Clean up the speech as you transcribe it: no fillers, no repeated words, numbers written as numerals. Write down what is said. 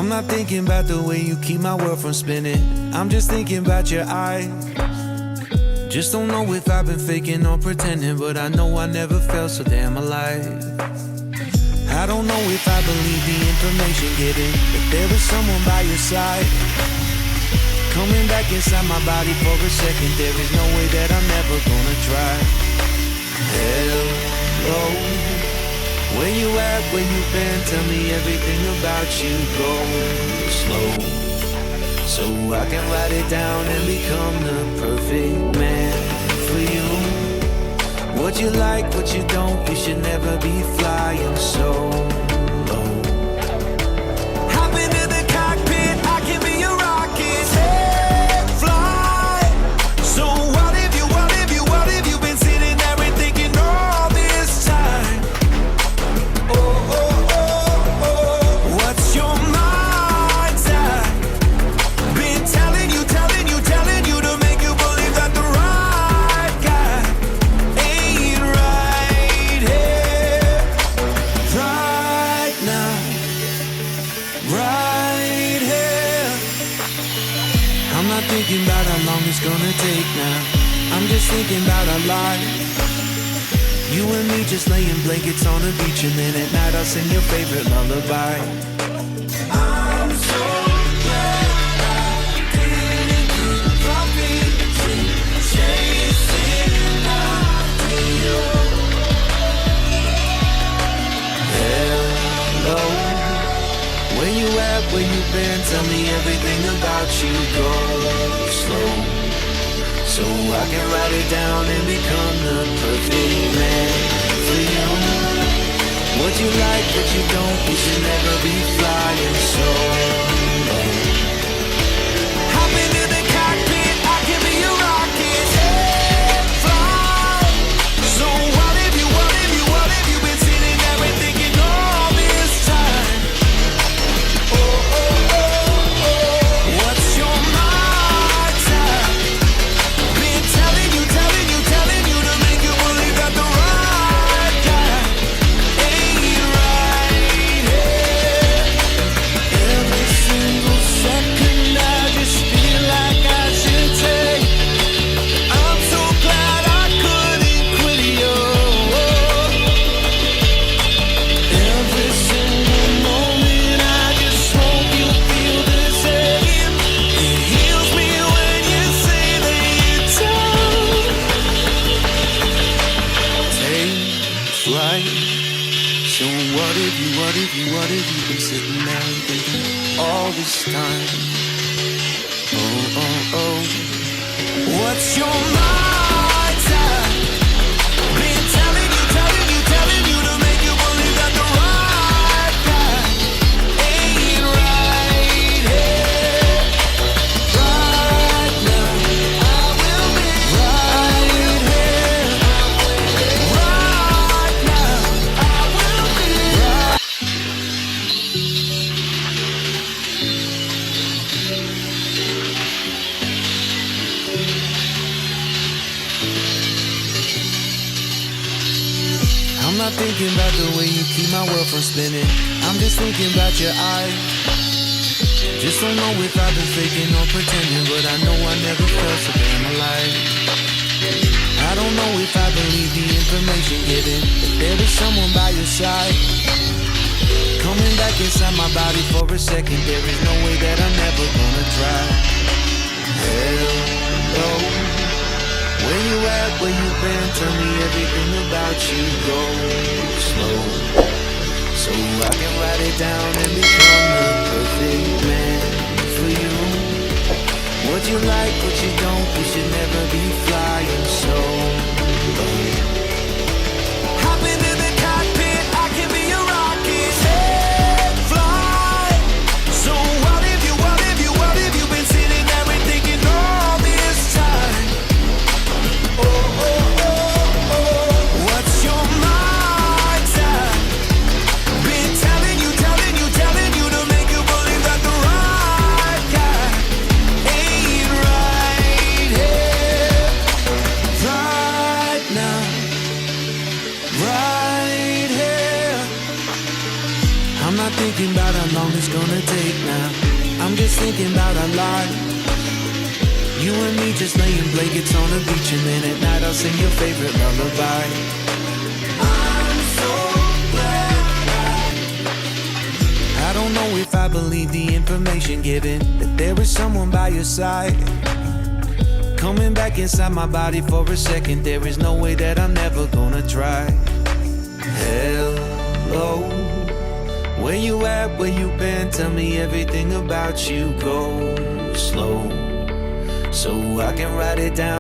I'm not thinking about the way you keep my world from spinning. I'm just thinking about your eyes. Just don't know if I've been faking or pretending, but I know I never felt so damn alive. I don't know if I believe the information given, but there is someone by your side, coming back inside my body for a second. There is no way that I'm never gonna try. Hello, where you at, where you been? Tell me everything about you. Go slow, so I can write it down and become the perfect man for you. What you like, what you don't, you should never be flying so low. Hop into the cockpit, I can be your rocket. Hey, fly. So what if you been sitting there and thinking all this time? Oh, oh, oh, oh, what's your mind's at? Been telling you to make you believe that the right guy ain't right here, right now, right here. I'm not thinking about how long it's gonna take now. I'm just thinking about our life. You and me just laying blankets on the beach, and then at night I'll sing your favorite lullaby. I'm so glad I didn't give up easy, chasing after you. Hello, where you at, where you been? Tell me everything about you. Go slow, so I can write it down and become the perfect man for you. What you like, what you don't, you should never be flying so low. Hop into the cockpit, I can be your rocket. Hey, fly. So what if you been sitting there and thinking all this time? Oh, oh, oh, oh, what's your mind's at? Been telling you to make you believe that the right guy ain't right here. Every single second I just feel like I should take. I'm so glad I couldn't quit you. Every single moment I just hope you feel the same. It heals me when you say that you don't. Take flight. So what if you been sitting there and thinking all this time? Oh, oh, oh, what's your mind's at? Been telling you to make you believe that the right guy ain't right here, right now. I will be right here, right now. I will be right. I'm not thinking about the way you keep my world from spinning. I'm just thinking about your eyes. Just don't know if I've been faking or pretending, but I know I never felt so damn alive. I don't know if I believe the information given, but there is someone by your side, coming back inside my body for a second. There is no way that I'm never gonna try. Hello, where you at, where you been? Tell me everything about you. Go slow, so I can write it down and become the perfect man for you. What you like, what you don't, you should never be flying so low. Hop into the cockpit, I can be your rocket. Hey, fly. So what if you been sitting there and thinking all this time? Oh, oh, oh, oh, what's your mind's at? Been telling you to make you believe that the right guy ain't right here, right now. how long it's gonna take now. I'm just thinking about our life. You and me just laying blankets on the beach, and then at night I'll sing your favorite lullaby. I'm so glad. I don't know if I believe the information given, that there is someone by your side, coming back inside my body for a second. There is no way that I'm never gonna try. Hello, where you at, where you been? Tell me everything about you. Go slow so I can write it down.